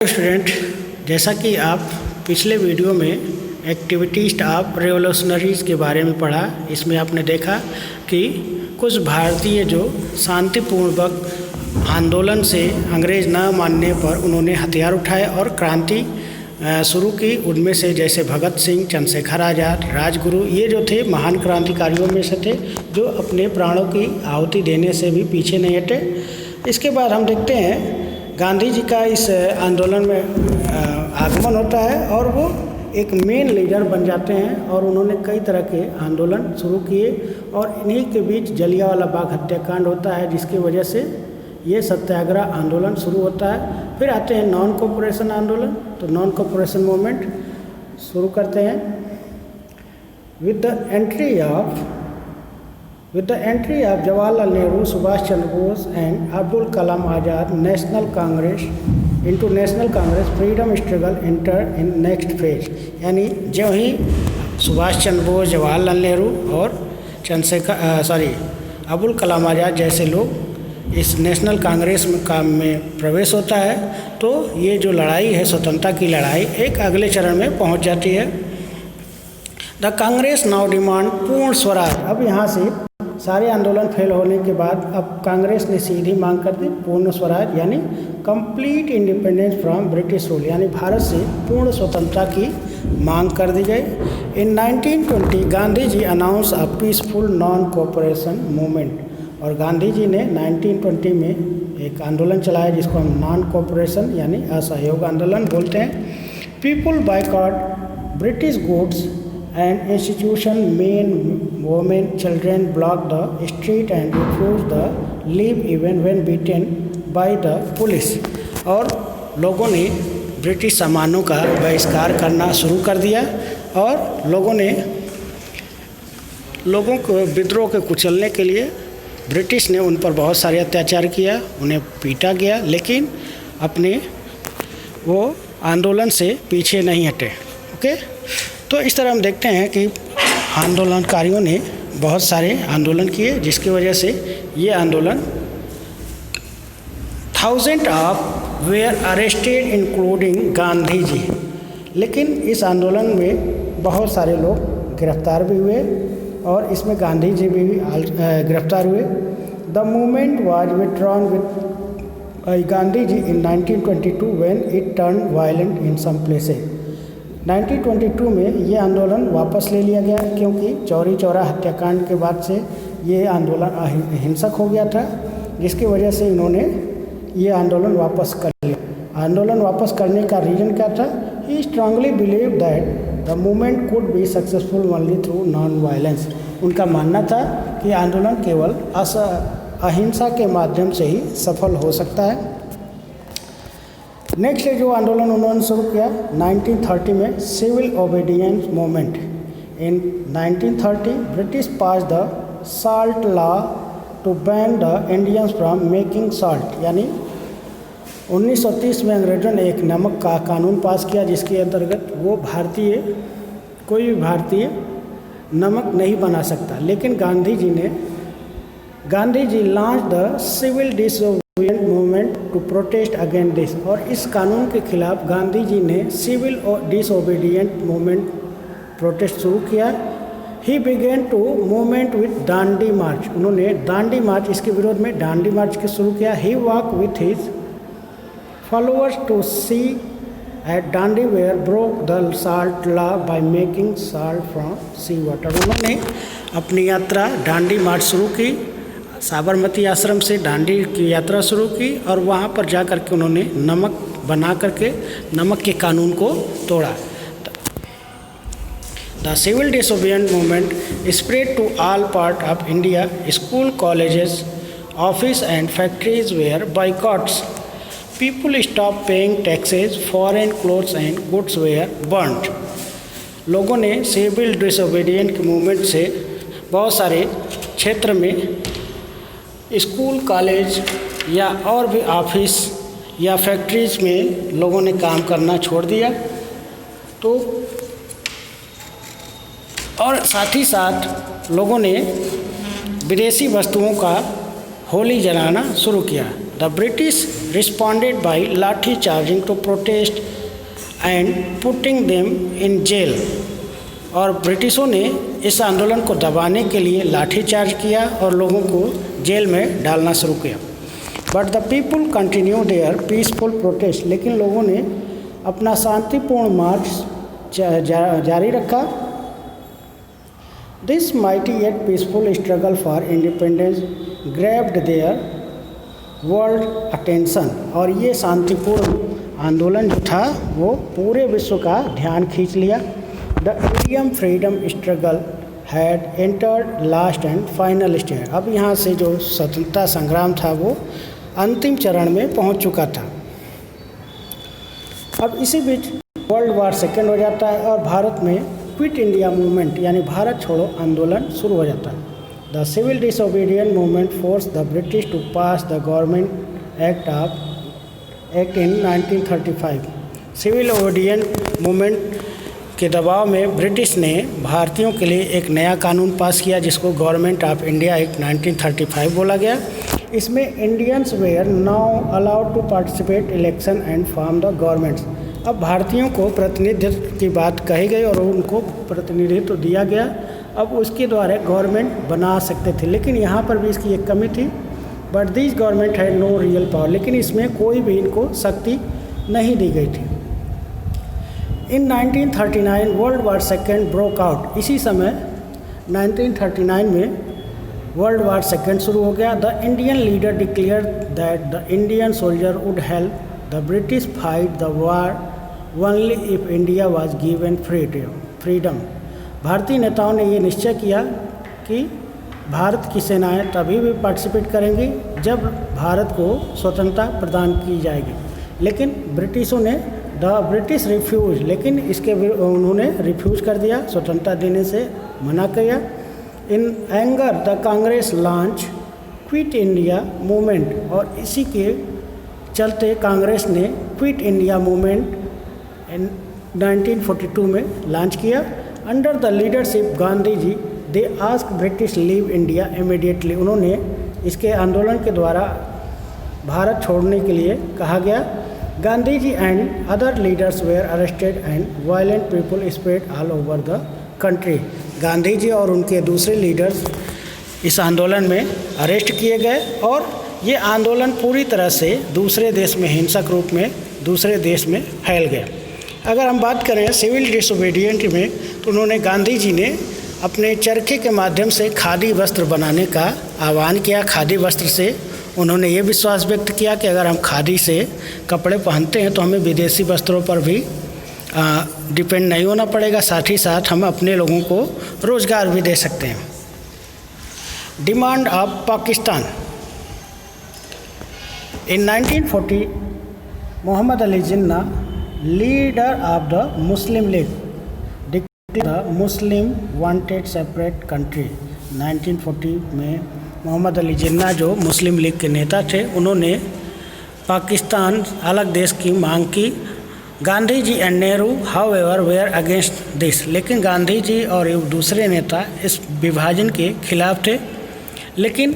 Student, जैसा कि आप पिछले वीडियो में एक्टिविटीज ऑफ रेवोल्यूशनरीज के बारे में पढ़ा, इसमें आपने देखा कि कुछ भारतीय जो शांतिपूर्वक आंदोलन से अंग्रेज़ न मानने पर उन्होंने हथियार उठाए और क्रांति शुरू की। उनमें से जैसे भगत सिंह, चंद्रशेखर आज़ाद, राजगुरु, ये जो थे महान क्रांतिकारियों में से थे जो अपने प्राणों की आहुति देने से भी पीछे नहीं हटे। इसके बाद हम देखते हैं गांधी जी का इस आंदोलन में आगमन होता है और वो एक मेन लीडर बन जाते हैं और उन्होंने कई तरह के आंदोलन शुरू किए और इन्हीं के बीच जलियांवाला बाग हत्याकांड होता है, जिसकी वजह से ये सत्याग्रह आंदोलन शुरू होता है। फिर आते हैं नॉन कोऑपरेशन आंदोलन। तो नॉन कोऑपरेशन मूवमेंट शुरू करते हैं with the entry of Jawaharlal Nehru, Subhash Chandra Bose and Abdul Kalam Azad national Congress freedom struggle enter in next phase. यानी जो ही सुभाष चंद्र बोस, जवाहरलाल नेहरू और अब्दुल कलाम आज़ाद जैसे लोग इस नेशनल कांग्रेस में प्रवेश होता है तो ये जो लड़ाई है, स्वतंत्रता की लड़ाई, एक अगले चरण में पहुंच जाती है। द कांग्रेस नाउ डिमांड पूर्ण स्वराज। अब यहाँ से सारे आंदोलन फेल होने के बाद अब कांग्रेस ने सीधी मांग कर दी पूर्ण स्वराज, यानी complete independence from British rule, यानी भारत से पूर्ण स्वतंत्रता की मांग कर दी गई। In 1920 Gandhi ji announce a peaceful non cooperation movement. और गांधी जी ने 1920 में एक आंदोलन चलाया जिसको हम नॉन कोऑपरेशन यानी असहयोग आंदोलन बोलते हैं। People boycott British goods and institution, men women, children block the street and refuse the leave even when beaten by the police. और लोगों ने ब्रिटिश सामानों का बहिष्कार करना शुरू कर दिया और लोगों को विद्रोह के कुचलने के लिए ब्रिटिश ने उन पर बहुत सारे अत्याचार किया, उन्हें पीटा गया, लेकिन अपने वो आंदोलन से पीछे नहीं हटे। ओके, तो इस तरह हम देखते हैं कि आंदोलनकारियों ने बहुत सारे आंदोलन किए जिसकी वजह से ये आंदोलन thousand of were arrested including Gandhi ji. लेकिन इस आंदोलन में बहुत सारे लोग गिरफ्तार भी हुए और इसमें गांधी जी भी गिरफ्तार हुए। The movement was withdrawn with Gandhi ji in 1922 when it turn violent in some places. 1922 में ये आंदोलन वापस ले लिया गया क्योंकि चौरी चौरा हत्याकांड के बाद से ये आंदोलन हिंसक हो गया था, जिसकी वजह से इन्होंने ये आंदोलन वापस कर लिया। आंदोलन वापस करने का रीज़न क्या था? He strongly believe that the movement could be successful only through non violence. उनका मानना था कि आंदोलन केवल अहिंसा के माध्यम से ही सफल हो सकता है। नेक्स्ट जो आंदोलन उन्होंने शुरू किया 1930 में, civil obedience movement. In 1930 British pass the salt law to ban the Indians from making salt. यानी 1930 में अंग्रेजों ने एक नमक का कानून पास किया जिसके अंतर्गत कोई भी भारतीय नमक नहीं बना सकता। लेकिन Gandhi ji launch the civil disobedient movement to protest against this. और इस कानून के खिलाफ गांधी जी ने सिविल डिसोबीडिएंट मूवमेंट प्रोटेस्ट शुरू किया। He began to movement with Dandi march. उन्होंने दांडी मार्च, इसके विरोध में दांडी मार्च के शुरू किया। He walk with his followers to sea at Dandi where broke the salt law by making salt from sea water. उन्होंने अपनी यात्रा दांडी मार्च शुरू की, साबरमती आश्रम से दांडी की यात्रा शुरू की और वहाँ पर जा कर के उन्होंने नमक बना करके नमक के कानून को तोड़ा। The civil disobedient movement spread to all part of India. School, colleges, office and factories were boycotts. People stop paying taxes, foreign clothes and goods were burned. लोगों ने सिविल डिसोबीडिएंट मूवमेंट से बहुत सारे क्षेत्र में स्कूल, कॉलेज या और भी ऑफिस या फैक्ट्रीज में लोगों ने काम करना छोड़ दिया। तो और साथ ही साथ लोगों ने विदेशी वस्तुओं का होली जलाना शुरू किया। The British responded by lathi charging to protest and putting them in jail. और ब्रिटिशों ने इस आंदोलन को दबाने के लिए लाठी चार्ज किया और लोगों को जेल में डालना शुरू किया. But the people continue their peaceful protest. लेकिन लोगों ने अपना शांतिपूर्ण मार्च जारी रखा. This mighty yet peaceful struggle for independence grabbed their world attention. और ये शांतिपूर्ण आंदोलन जो था वो पूरे विश्व का ध्यान खींच लिया. The Indian freedom struggle had entered last and final stage. अब यहाँ से जो स्वतंत्रता संग्राम था वो अंतिम चरण में पहुँच चुका था. अब इसी बीच वर्ल्ड वार सेकेंड हो जाता है और भारत में क्विट इंडिया मूवमेंट यानी भारत छोड़ो आंदोलन शुरू हो जाता है. The civil disobedient movement force the British to pass the government act in 1935. Civil obedient movement के दबाव में ब्रिटिश ने भारतीयों के लिए एक नया कानून पास किया जिसको गवर्नमेंट ऑफ इंडिया एक्ट 1935 बोला गया. इसमें Indians were now allowed to participate election and form the governments. अब भारतीयों को प्रतिनिधित्व की बात कही गई और उनको प्रतिनिधित्व दिया गया. अब उसके द्वारा गवर्नमेंट बना सकते थे. लेकिन यहाँ पर भी इसकी एक कमी थी. But this government had no real power. लेकिन इसमें कोई भी इनको शक्ति नहीं दी गई थी. इन 1939 world war second broke out. इसी समय 1939 में वर्ल्ड वार सेकेंड शुरू हो गया. The Indian leader declare that the Indian soldier would help the British fight the war only if India was given freedom. भारतीय नेताओं ने ये निश्चय किया कि भारत की सेनाएं तभी भी पार्टिसिपेट करेंगी जब भारत को स्वतंत्रता प्रदान की जाएगी. लेकिन ब्रिटिशों ने द ब्रिटिश रिफ्यूज. लेकिन इसके उन्होंने रिफ्यूज कर दिया, स्वतंत्रता देने से मना किया. In anger the Congress launch quit India movement. और इसी के चलते कांग्रेस ने क्विट इंडिया मूवमेंट 1942 में लॉन्च किया. Under the leadership Gandhi ji they ask British leave India immediately. उन्होंने इसके आंदोलन के द्वारा भारत छोड़ने के लिए कहा गया. Gandhi ji and other leaders were arrested and violent people spread all over the country. Gandhi ji और उनके दूसरे लीडर्स इस आंदोलन में अरेस्ट किए गए और ये आंदोलन पूरी तरह से दूसरे देश में हिंसक रूप में दूसरे देश में फैल गया. अगर हम बात करें सिविल डिसोबीडियंट में तो उन्होंने गांधी जी ने अपने चरखे के माध्यम से खादी वस्त्र बनाने का आह्वान किया. खादी वस्त्र से उन्होंने ये विश्वास व्यक्त किया कि अगर हम खादी से कपड़े पहनते हैं तो हमें विदेशी वस्त्रों पर भी डिपेंड नहीं होना पड़ेगा. साथ ही साथ हम अपने लोगों को रोज़गार भी दे सकते हैं. Demand of Pakistan. In 1940 Mohammad Ali Jinnah leader of the Muslim League the Muslim wanted separate country. 1940 में मोहम्मद अली जिन्ना जो मुस्लिम लीग के नेता थे उन्होंने पाकिस्तान अलग देश की मांग की. Gandhi ji and Nehru however were against this. लेकिन गांधी जी और दूसरे नेता इस विभाजन के खिलाफ थे. लेकिन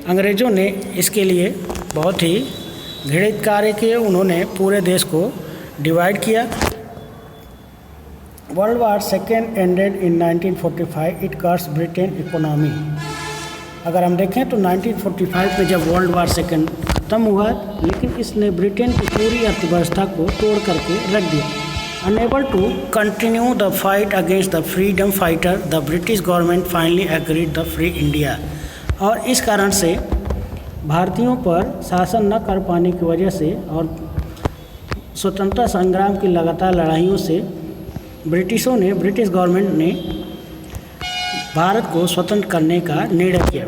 अंग्रेज़ों ने इसके लिए बहुत ही घृणित कार्य किए. उन्होंने पूरे देश को डिवाइड किया. World war second ended in 1945. It curse Britain economy. अगर हम देखें तो 1945 में जब वर्ल्ड वार सेकेंड खत्म हुआ लेकिन इसने ब्रिटेन की पूरी अर्थव्यवस्था को तोड़ करके रख दिया. Unable to continue the fight against the freedom fighter the British government finally agreed the free India. और इस कारण से भारतीयों पर शासन न कर पाने की वजह से और स्वतंत्रता संग्राम की लगातार लड़ाइयों से ब्रिटिश गवर्नमेंट ने भारत को स्वतंत्र करने का निर्णय किया.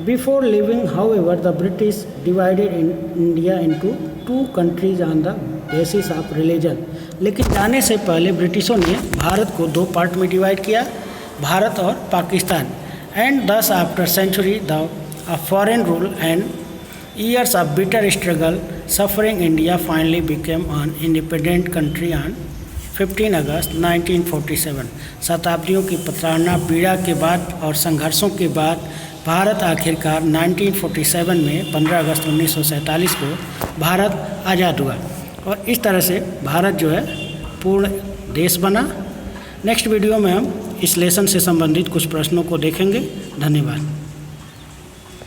Before living how ever the British divided India into 2 countries on the basis of religion. लेकिन जाने से पहले ब्रिटिशों ने भारत को 2 पार्ट में डिवाइड किया, भारत और Pakistan. And thus after century the foreign rule and years of bitter struggle suffering India finally became an independent country on 15 अगस्त 1947. शताब्दियों की प्रताड़ना पीड़ा के बाद और संघर्षों के बाद भारत आखिरकार 1947 में 15 अगस्त 1947 को भारत आज़ाद हुआ और इस तरह से भारत जो है पूर्ण देश बना। नेक्स्ट वीडियो में हम इस लेसन से संबंधित कुछ प्रश्नों को देखेंगे। धन्यवाद।